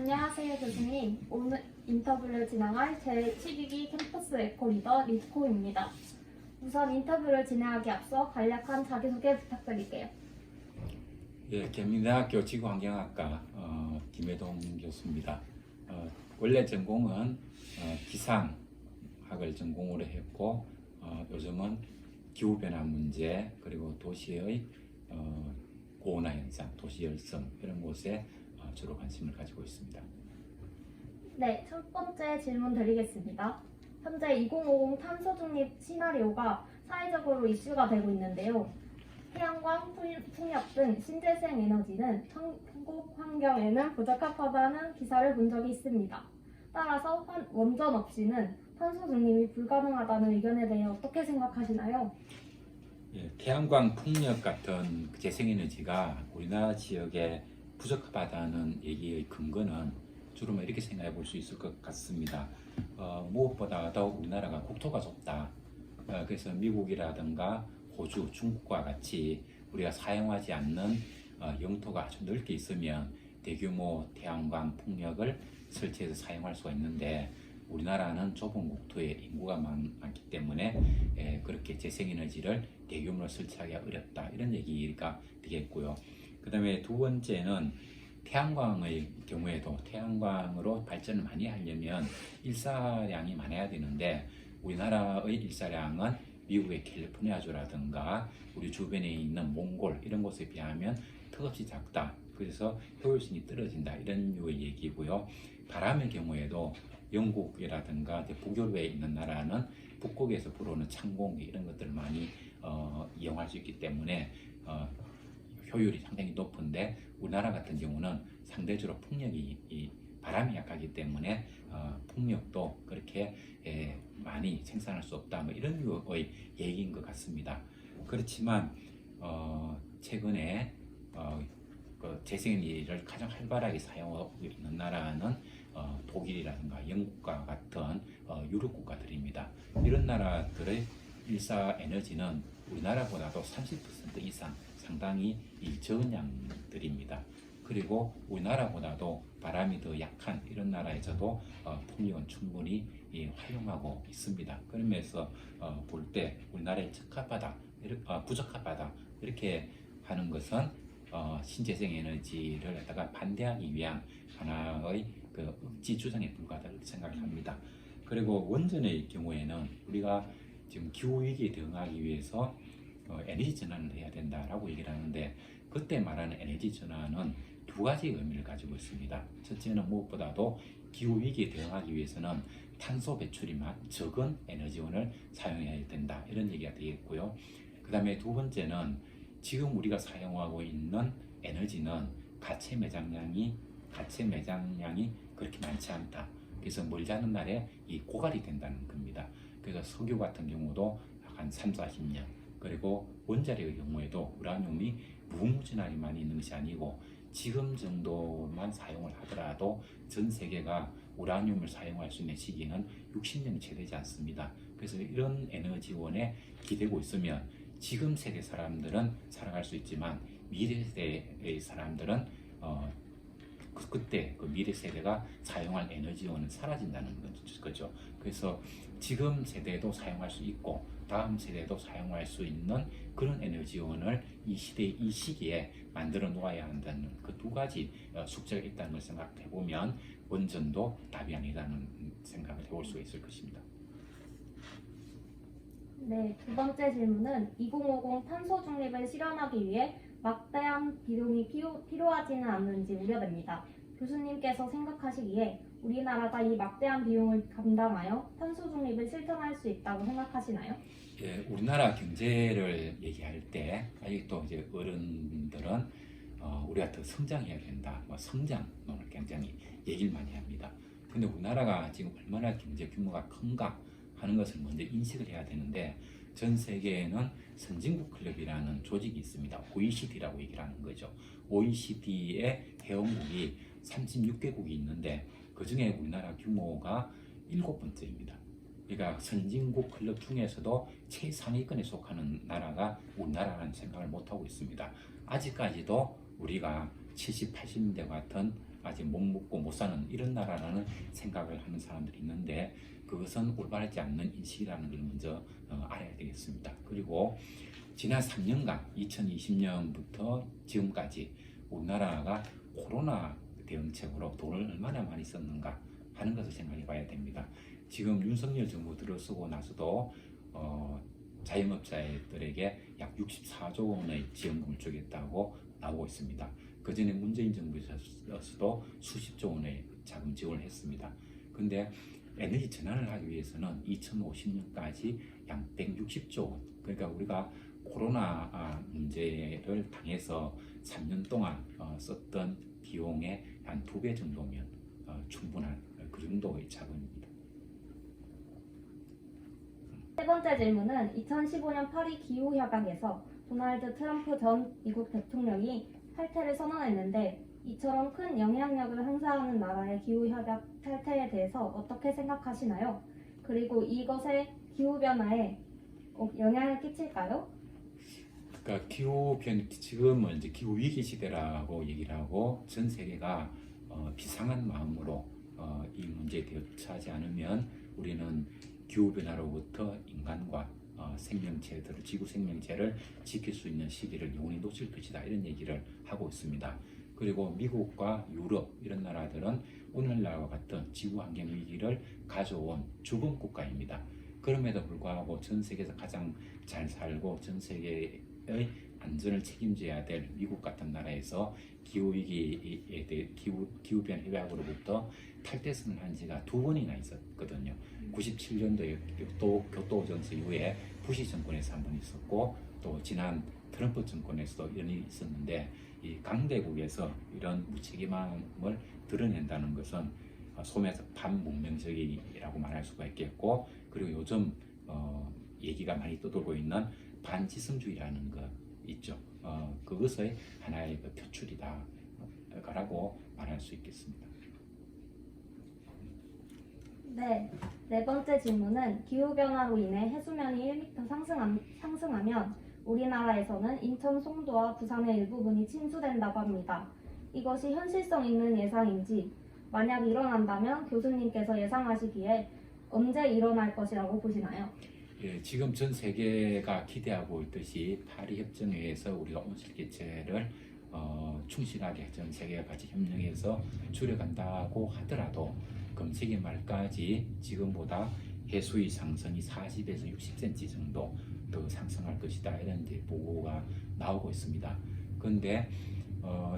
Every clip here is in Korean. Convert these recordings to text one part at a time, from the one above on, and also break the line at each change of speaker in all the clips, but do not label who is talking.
안녕하세요, 교수님. 오늘 인터뷰를 진행할 제12기 캠퍼스 에코 리더 리코입니다. 우선 인터뷰를 진행하기 앞서 간략한 자기소개 부탁드릴게요.
예, 계민대학교 지구환경학과 김혜동 교수입니다. 원래 전공은 기상학을 전공으로 했고 요즘은 기후변화 문제 그리고 도시의 고온화 현상, 도시열성 이런 곳에 주로 관심을 가지고 있습니다.
네, 첫 번째 질문 드리겠습니다. 현재 2050 탄소 중립 시나리오가 사회적으로 이슈가 되고 있는데요. 태양광, 풍력 등 신재생 에너지는 한국 환경에는 부적합하다는 기사를 본 적이 있습니다. 따라서 원전 없이는 탄소 중립이 불가능하다는 의견에 대해 어떻게 생각하시나요?
예, 태양광, 풍력 같은 재생에너지가 우리나라 지역에 부적합하다는 얘기의 근거는 주로 이렇게 생각해 볼 수 있을 것 같습니다. 무엇보다도 우리나라가 국토가 좁다. 그래서 미국이라든가 호주, 중국과 같이 우리가 사용하지 않는 영토가 아주 넓게 있으면 대규모 태양광, 풍력을 설치해서 사용할 수가 있는데 우리나라는 좁은 국토에 인구가 많기 때문에 그렇게 재생에너지를 대규모로 설치하기가 어렵다. 이런 얘기가 되겠고요. 그 다음에 두 번째는 태양광의 경우에도 태양광으로 발전을 많이 하려면 일사량이 많아야 되는데 우리나라의 일사량은 미국의 캘리포니아주라든가 우리 주변에 있는 몽골 이런 곳에 비하면 턱없이 작다. 그래서 효율성이 떨어진다. 이런 류의 얘기고요. 바람의 경우에도 영국이라든가 북유럽에 있는 나라는 북극에서 불어오는 찬공기 이런 것들을 많이 이용할 수 있기 때문에 효율이 상당히 높은데 우리나라 같은 경우는 상대적으로 풍력이 바람이 약하기 때문에 풍력도 그렇게 많이 생산할 수 없다. 이런 류의 얘기인 것 같습니다. 그렇지만 최근에 그 재생에너지를 가장 활발하게 사용하고 있는 나라는 독일이라든가 영국과 같은 유럽 국가들입니다. 이런 나라들의 일사 에너지는 우리나라보다도 30% 이상 상당히 적은 양들입니다. 그리고 우리나라보다도 바람이 더 약한 이런 나라에서도 풍력은 충분히 활용하고 있습니다. 그러면서 볼 때 우리나라에 부적합하다 이렇게 하는 것은 신재생 에너지를 갖다가 반대하기 위한 하나의 그 억지 주장에 불과하다고 생각을 합니다. 그리고 원전의 경우에는 우리가 지금 기후 위기에 대응하기 위해서 에너지 전환을 해야 된다라고 얘기를 하는데 그때 말하는 에너지 전환은 두 가지 의미를 가지고 있습니다. 첫째는 무엇보다도 기후 위기에 대응하기 위해서는 탄소 배출이 적은 에너지원을 사용해야 된다 이런 얘기가 되겠고요. 그 다음에 두 번째는 지금 우리가 사용하고 있는 에너지는 가체 매장량이 그렇게 많지 않다. 그래서 멀지 않은 날에 이 고갈이 된다는 겁니다. 그래서 석유 같은 경우도 한 3, 40년 그리고 원자력의 경우에도 우라늄이 무궁무진하게 많이 있는 것이 아니고 지금 정도만 사용을 하더라도 전 세계가 우라늄을 사용할 수 있는 시기는 60년이 채 되지 않습니다. 그래서 이런 에너지원에 기대고 있으면 지금 세대 사람들은 살아갈 수 있지만 미래 세대의 사람들은 그때 그 미래 세대가 사용할 에너지원은 사라진다는 거죠. 그래서 지금 세대도 사용할 수 있고 다음 세대도 사용할 수 있는 그런 에너지원을 이 시기에 만들어 놓아야 한다는 그 두 가지 숙제가 있다는 걸 생각해 보면 원전도 답이 아니라는 생각을 해볼 수 있을 것입니다.
네, 두 번째 질문은 2050 탄소 중립을 실현하기 위해 막대한 비용이 필요하지는 않는지 우려됩니다. 교수님께서 생각하시기에 우리나라가 이 막대한 비용을 감당하여 탄소 중립을 실천할 수 있다고 생각하시나요?
예, 우리나라 경제를 얘기할 때 아직도 이제 어른들은 우리가 더 성장해야 된다, 성장론을 굉장히 얘기를 많이 합니다. 근데 우리나라가 지금 얼마나 경제 규모가 큰가 하는 것을 먼저 인식을 해야 되는데 전 세계에는 선진국 클럽이라는 조직이 있습니다. OECD라고 얘기를 하는 거죠. OECD의 회원국이 36개국이 있는데 그 중에 우리나라 규모가 7번째입니다. 그러니까 선진국 클럽 중에서도 최상위권에 속하는 나라가 우리나라라는 생각을 못하고 있습니다. 아직까지도 우리가 70, 80년대 같은 아직 못 먹고 못 사는 이런 나라라는 생각을 하는 사람들이 있는데 그것은 올바르지 않는 인식이라는 걸 먼저 알아야 되겠습니다. 그리고 지난 3년간 2020년부터 지금까지 우리나라가 코로나 대응책으로 돈을 얼마나 많이 썼는가 하는 것을 생각해 봐야 됩니다. 지금 윤석열 정부 들어서고 나서도 자영업자들에게 약 64조 원의 지원금을 주겠다고 나오고 있습니다. 그 전에 문재인 정부에서도 수십조 원의 자금 지원을 했습니다. 근데 에너지 전환을 하기 위해서는 2050년까지 약 160조 원, 그러니까 우리가 코로나 문제를 당해서 3년 동안 썼던 비용의 한 2배 정도면 충분한 그 정도의 자금입니다.
세 번째 질문은 2015년 파리 기후협약에서 도널드 트럼프 전 미국 대통령이 탈퇴를 선언했는데 이처럼 큰 영향력을 행사하는 나라의 기후협약 탈퇴에 대해서 어떻게 생각하시나요? 그리고 이것의 기후변화에 영향을 끼칠까요?
그러니까 지금은 이제 기후 위기 시대라고 얘기를 하고 전 세계가 비상한 마음으로 이 문제에 대처하지 않으면 우리는 기후 변화로부터 인간과 생명체들을 지구 생명체를 지킬 수 있는 시기를 영원히 놓칠 것이다 이런 얘기를 하고 있습니다. 그리고 미국과 유럽 이런 나라들은 오늘날과 같은 지구 환경 위기를 가져온 주범 국가입니다. 그럼에도 불구하고 전 세계에서 가장 잘 살고 전 세계의 안전을 책임져야 될 미국 같은 나라에서 기후 위기에 대해 기후 변화 협약으로부터 탈퇴선을 한 지가 2번이나 있었거든요. 97년도에 교토 오전서 이후에 부시 정권에서 한 번 있었고 또 지난 트럼프 정권에서도 이런 일이 있었는데 이 강대국에서 이런 무책임함을 드러낸다는 것은 소매에서 반문명적이라고 말할 수가 있겠고 그리고 요즘 얘기가 많이 떠돌고 있는 반지성주의라는 거 있죠. 그것의 하나의 표출이다라고 말할 수 있겠습니다.
네, 네 번째 질문은 기후변화로 인해 해수면이 1m 상승하면 우리나라에서는 인천 송도와 부산의 일부분이 침수된다고 합니다. 이것이 현실성 있는 예상인지 만약 일어난다면 교수님께서 예상하시기에 언제 일어날 것이라고 보시나요?
예, 지금 전 세계가 기대하고 있듯이 파리 협정회에서 우리가 온실기체를 충실하게 전 세계가 같이 협력해서 줄여간다고 하더라도 금세기 말까지 지금보다 해수의 상승이 40에서 60cm 정도 더 상승할 것이다 이런 이제 보고가 나오고 있습니다. 그런데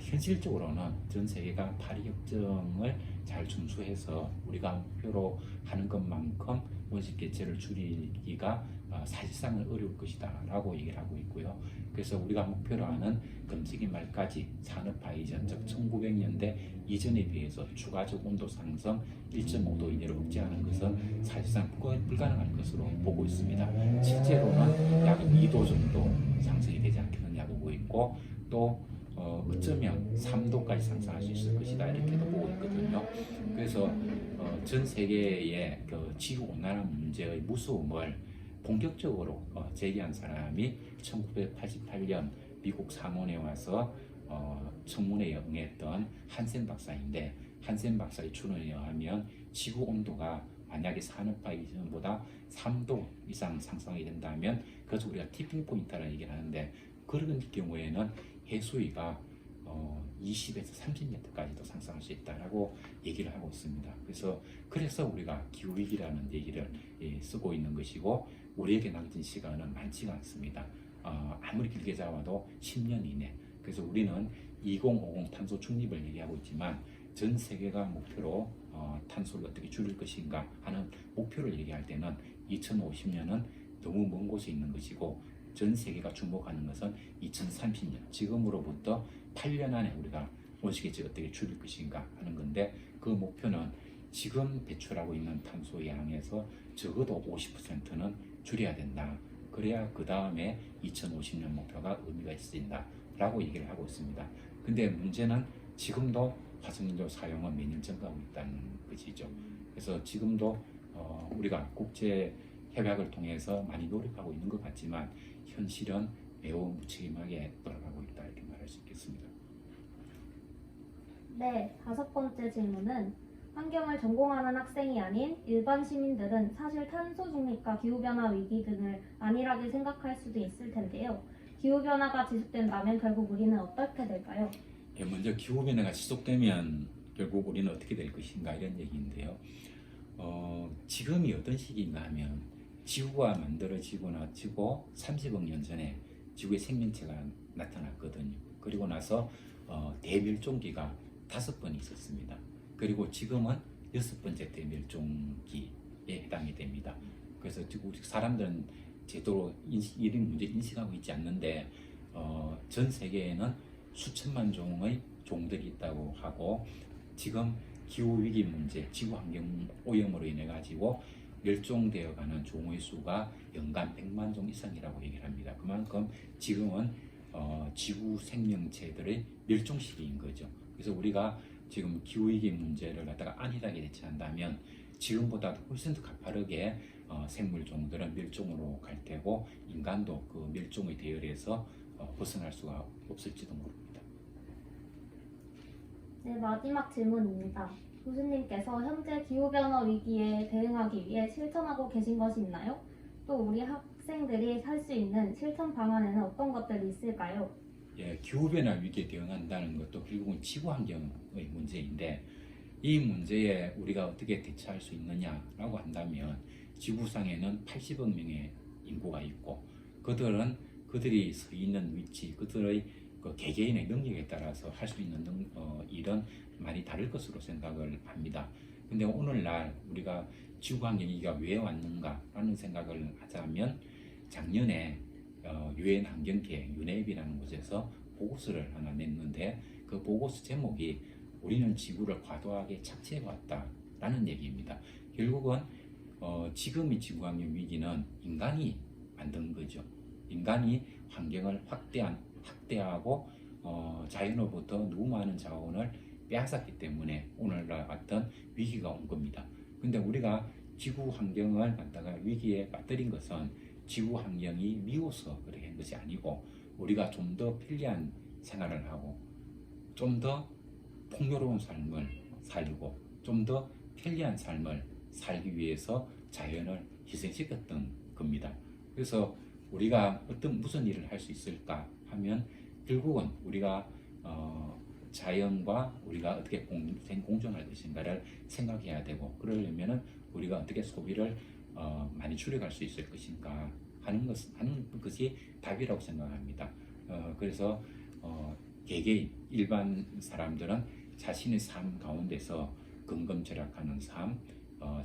현실적으로는 전 세계가 파리 협정을 잘 준수해서 우리가 목표로 하는 것만큼 온실기체를 줄이기가 사실상은 어려울 것이다 라고 얘기를 하고 있고요. 그래서 우리가 목표로 하는 금세기 말까지 산업화 이전 즉 1900년대 이전에 비해서 추가적 온도 상승 1.5도 이내로 억제하는 것은 사실상 불가능한 것으로 보고 있습니다. 실제로는 약 2도 정도 상승이 되지 않겠느냐 보고 있고 또 어쩌면 3도까지 상승할 수 있을 것이다 이렇게도 보고 있거든요. 그래서 전 세계의 그 지구 온난화 문제의 무서움을 본격적으로 제기한 사람이 1988년 미국 상원에 와서 청문회에 응했던 한센 박사인데 한센 박사의 추론에 의하면 지구 온도가 만약에 산업화 이전보다 3도 이상 상승이 된다면 그것을 우리가 티핑 포인트라는 얘기를 하는데 그런 경우에는 해수위가 20에서 30m까지도 상승할 수 있다라고 얘기를 하고 있습니다. 그래서 우리가 기후위기라는 얘기를 쓰고 있는 것이고 우리에게 남긴 시간은 많지가 않습니다. 아무리 길게 잡아도 10년 이내. 그래서 우리는 2050 탄소 중립을 얘기하고 있지만 전 세계가 목표로 탄소를 어떻게 줄일 것인가 하는 목표를 얘기할 때는 2050년은 너무 먼 곳에 있는 것이고 전 세계가 주목하는 것은 2030년 지금으로부터 8년 안에 우리가 온실기체 어떻게 줄일 것인가 하는 건데 그 목표는 지금 배출하고 있는 탄소 양에서 적어도 50%는 줄여야 된다. 그래야 그 다음에 2050년 목표가 의미가 있습니다 라고 얘기를 하고 있습니다. 근데 문제는 지금도 화석연료 사용은 매년 증가하고 있다는 것이죠. 그래서 지금도 우리가 국제 협약을 통해서 많이 노력하고 있는 것 같지만 현실은 매우 무책임하게 돌아가고 있다 이렇게 말할 수 있겠습니다.
네, 다섯 번째 질문은 환경을 전공하는 학생이 아닌 일반 시민들은 사실 탄소 중립과 기후변화 위기 등을 안일하게 생각할 수도 있을 텐데요. 기후변화가 지속된다면 결국 우리는 어떻게 될까요?
예, 먼저 기후변화가 지속되면 결국 우리는 어떻게 될 것인가 이런 얘기인데요. 지금이 어떤 시기인가 하면 지구가 만들어지고 나지고 30억 년 전에 지구에 생명체가 나타났거든요. 그리고 나서 대멸종기가 5번 있었습니다. 그리고 지금은 6번째 대멸종기에 해당이 됩니다. 그래서 우리 사람들은 제대로 이런 문제 인식하고 있지 않는데 전 세계에는 수천만 종의 종들이 있다고 하고 지금 기후 위기 문제, 지구 환경 오염으로 인해 가지고 멸종되어가는 종의 수가 연간 100만 종 이상이라고 얘기를 합니다. 그만큼 지금은 지구 생명체들의 멸종 시기인 거죠. 그래서 우리가 지금 기후 위기 문제를 갖다가 안일하게 대처한다면 지금보다 훨씬 더 가파르게 생물 종들은 멸종으로 갈 테고 인간도 그 멸종의 대열에서 벗어날 수가 없을지도 모릅니다.
네, 마지막 질문입니다. 교수님께서 현재 기후변화 위기에 대응하기 위해 실천하고 계신 것이 있나요? 또 우리 학생들이 할 수 있는 실천 방안에는 어떤 것들이 있을까요?
예, 기후변화 위기에 대응한다는 것도 결국은 지구 환경의 문제인데 이 문제에 우리가 어떻게 대처할 수 있느냐라고 한다면 지구상에는 80억 명의 인구가 있고 그들이 서 있는 위치, 그들의 그 개개인의 능력에 따라서 할 수 있는 일은 많이 다를 것으로 생각을 합니다. 근데 오늘날 우리가 지구 환경 위기가 왜 왔는가라는 생각을 하자면 작년에 유엔 환경계획 UNEP이라는 곳에서 보고서를 하나 냈는데 그 보고서 제목이 우리는 지구를 과도하게 착취해 왔다라는 얘기입니다. 결국은 지금의 지구 환경 위기는 인간이 만든 거죠. 인간이 환경을 확대하고 자연으로부터 너무 많은 자원을 빼앗았기 때문에 오늘날 같은 위기가 온 겁니다. 근데 우리가 지구 환경을 갖다가 위기에 빠뜨린 것은 지구 환경이 미워서 그렇게 한 것이 아니고 우리가 좀 더 편리한 생활을 하고 좀 더 풍요로운 삶을 살고 좀 더 편리한 삶을 살기 위해서 자연을 희생시켰던 겁니다. 그래서 우리가 무슨 일을 할 수 있을까 하면 결국은 우리가 자연과 우리가 어떻게 공존할 것인가를 생각해야 되고 그러려면은 우리가 어떻게 소비를 많이 줄여갈 수 있을 것인가 하는 것이 답이라고 생각합니다. 그래서 개개인 일반 사람들은 자신의 삶 가운데서 근검절약하는 삶,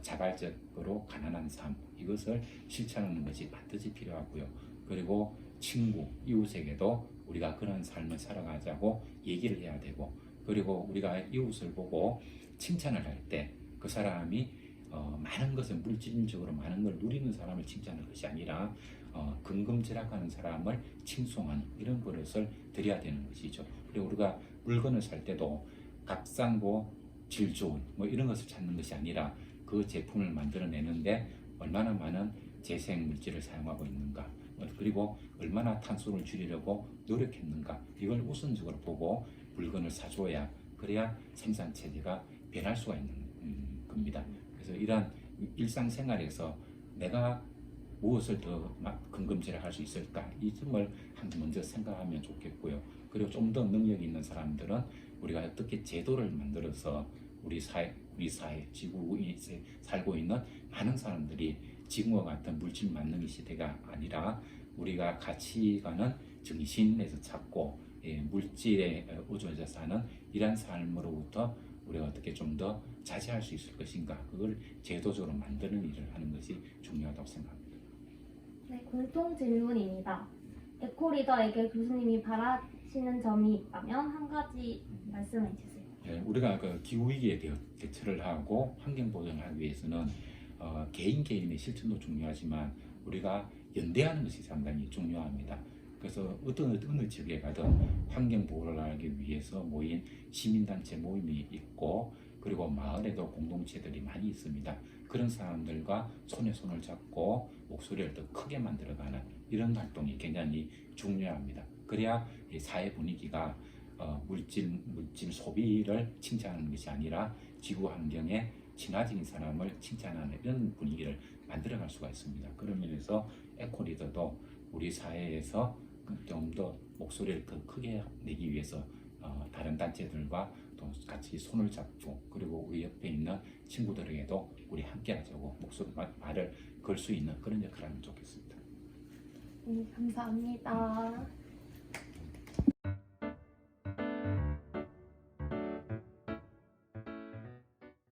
자발적으로 가난한 삶 이것을 실천하는 것이 반드시 필요하고요. 그리고 친구, 이웃에게도 우리가 그런 삶을 살아가자고 얘기를 해야 되고 그리고 우리가 이웃을 보고 칭찬을 할 때 그 사람이 많은 것을 물질적으로 많은 걸 누리는 사람을 칭찬할 것이 아니라 근검절약하는 사람을 칭송하는 이런 버릇을 들여야 되는 것이죠. 그리고 우리가 물건을 살 때도 값싸고 질 좋은 뭐 이런 것을 찾는 것이 아니라 그 제품을 만들어내는데 얼마나 많은 재생 물질을 사용하고 있는가 그리고 얼마나 탄소를 줄이려고 노력했는가 이걸 우선적으로 보고 물건을 사줘야 그래야 생산 체계가 변할 수가 있는 겁니다. 그래서 이러한 일상생활에서 내가 무엇을 더 근검절약할 수 있을까 이 점을 먼저 생각하면 좋겠고요. 그리고 좀 더 능력이 있는 사람들은 우리가 어떻게 제도를 만들어서 우리 사회 지구에 살고 있는 많은 사람들이 지금과 같은 물질 만능의 시대가 아니라 우리가 가치관은 정신에서 찾고 물질에 의존해서 사는 이런 삶으로부터 우리가 어떻게 좀 더 자제할 수 있을 것인가 그걸 제도적으로 만드는 일을 하는 것이 중요하다고 생각합니다.
네, 공통 질문입니다. 에코리더에게 교수님이 바라시는 점이 있다면 한 가지 말씀해 주세요.
네, 우리가 그 기후 위기에 대처를 하고 환경 보존을 하기 위해서는 개인의 실천도 중요하지만 우리가 연대하는 것이 상당히 중요합니다. 그래서 어느 지역에 가든 환경 보호를 하기 위해서 모인 시민단체 모임이 있고 그리고 마을에도 공동체들이 많이 있습니다. 그런 사람들과 손에 손을 잡고 목소리를 더 크게 만들어가는 이런 활동이 굉장히 중요합니다. 그래야 이 사회 분위기가 물질 소비를 칭찬하는 것이 아니라 지구 환경에 친화적인 사람을 칭찬하는 이런 분위기를 만들어갈 수가 있습니다. 그런 면에서 에코리더도 우리 사회에서 좀 더 목소리를 더 크게 내기 위해서 다른 단체들과 또 같이 손을 잡고 그리고 우리 옆에 있는 친구들에게도 우리 함께 하자고 목소리 말을 걸 수 있는 그런 역할을 하면 좋겠습니다.
감사합니다.